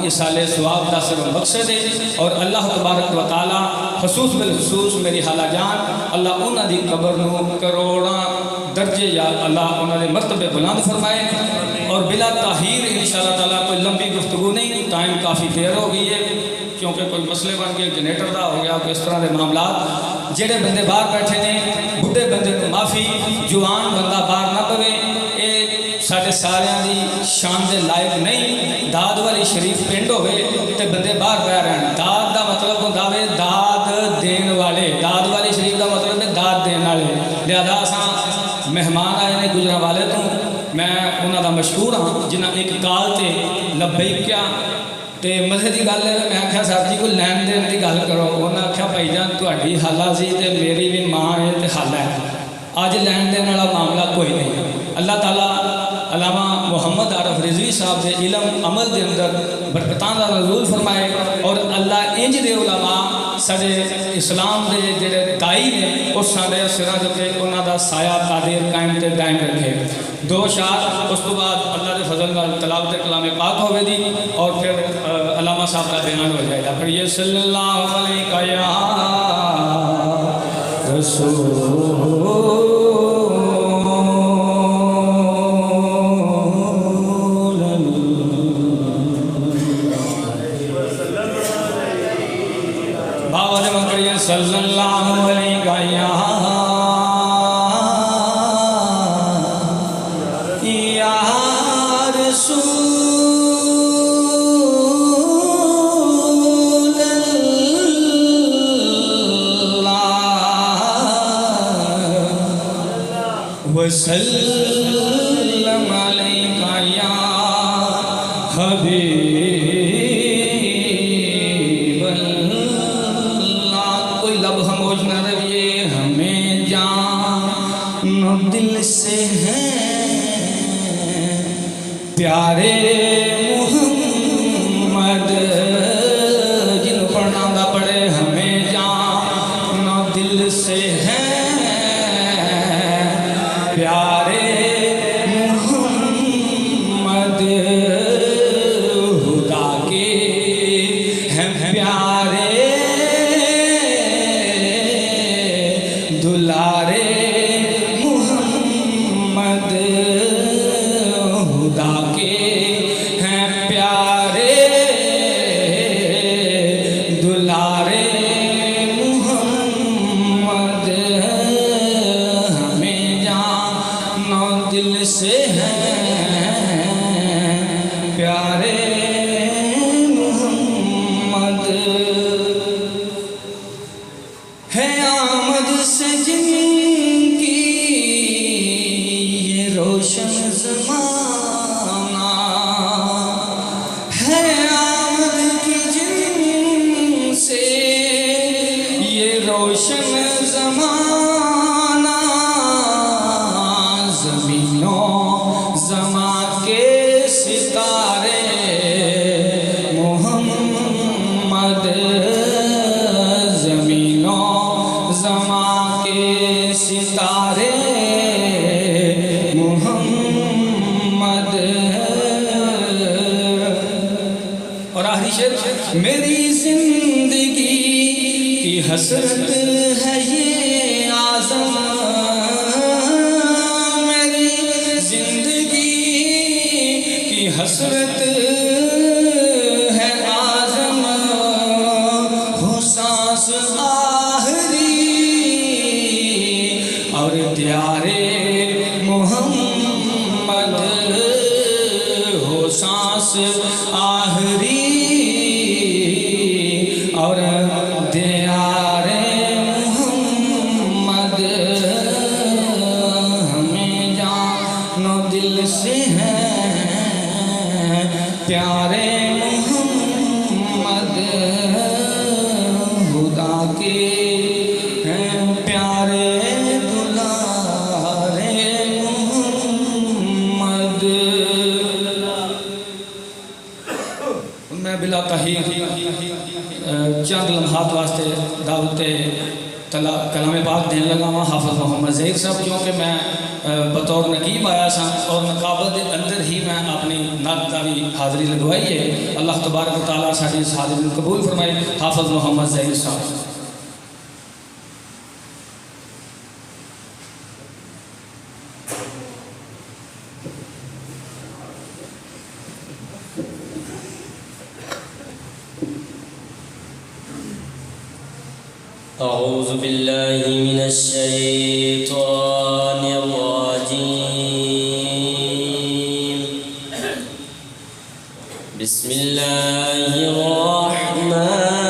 اصال ثواب کا صرف مقصد ہے، اور اللہ تبارک و تعالی خصوص بالخصوص میری خالہ جان اللہ انہاں دی قبر نو کروڑاں درجے یا اللہ انہاں دے مرتبے بلند فرمائے، اور بلا تاخیر انشاءاللہ تعالی کوئی لمبی گفتگو نہیں، ٹائم کافی دیر ہو گئی ہے کیونکہ کوئی مسئلے بن گئے، جنریٹر دا ہو گیا، کوئی اس طرح دے معاملات، جڑے بندے باہر بیٹھے نے بڈھے بندے کو معافی، جوان بندہ باہر نہ پوے، یہ سارے ساریاں دی شان دے لائق نہیں۔ داد والی شریف پنڈ ہوئے تے بندے باہر بہ رہے ہیں، داد دا مطلب ہوتا ہے داد دین والے، داد والی شریف دا مطلب ہے داد دین والے، لہذا اساں مہمان آئے نے گجرانوالے تو میں انہاں دا مشہور ہاں جنہاں ایک کال تے لبیک کیا تے مزے دی گل ہے، میں آخیا صاحب جی کوئی لین دین کی گل کرو، انہاں آخیا بھائی جان تہاڈی خالہ سی تے میری بھی ماں ہے تے خالہ ہے، اج لین دین والا معاملہ کوئی نہیں۔ اللہ تعالیٰ علامہ محمد عارف رضوی صاحب دے علم عمل دے اندر برکتاں دا نزول فرمائے، اور اللہ انج دے علماء سارے اسلام دے جڑے دائی نے اس سارے سراں دے انہاں دا سایہ قادر قائم تے دائم رکھے۔ دو شعر اس تو بعد اللہ دے فضل نال تلاوت کلام پاک ہوے دی، اور پھر علامہ صاحب کا بیان ہو جائے گا۔ پھر یہ صلی اللہ علیہ یا رسول صلی اللہ علیہ یا رسول اللہ وسلم علیہ یا حبیب دل سے ہیں پیارے محمد، جن پڑھنا دا پڑھے ہمیں جان دل سے ہیں پیارے محمد، خدا کے ہیں پیارے دلارے دل سے ہیں پیارے محمد، ہے آمد سے جن کی یہ روشن زمانہ، ہے آمد کی جن سے یہ روشن زمانہ، زمان کے ستارے محمد، زمینوں زمان کے ستارے محمد۔ اور آخری شعر، میری زندگی کی حسرت ہے یہ اعظم، حسرت ہے اعظم، ہو سانس آخری اور دیارے محمد، ہو سانس آخری اور دیارے محمد، ہمیں جانو دل سے ہیں پیارے محمد، خدا کے ہیں پیارے دلارے محمد۔ میں بلا تحیر چند لمحات واسطے دعوت کلام پاک دین لگا ہوا حافظ محمد ظہیر صاحب، کیونکہ میں بطور نقیب آیا سا اور نقابت دے اندر ہی میں اپنی نعت دا بھی حاضری لگوائی ہے۔ اللہ تبارک و تعالیٰ ساری اس حاضری کو قبول فرمائے۔ حافظ محمد ظہیر صاحب۔ أعوذ بالله من الشيطان الرجيم. بسم الله الرحمن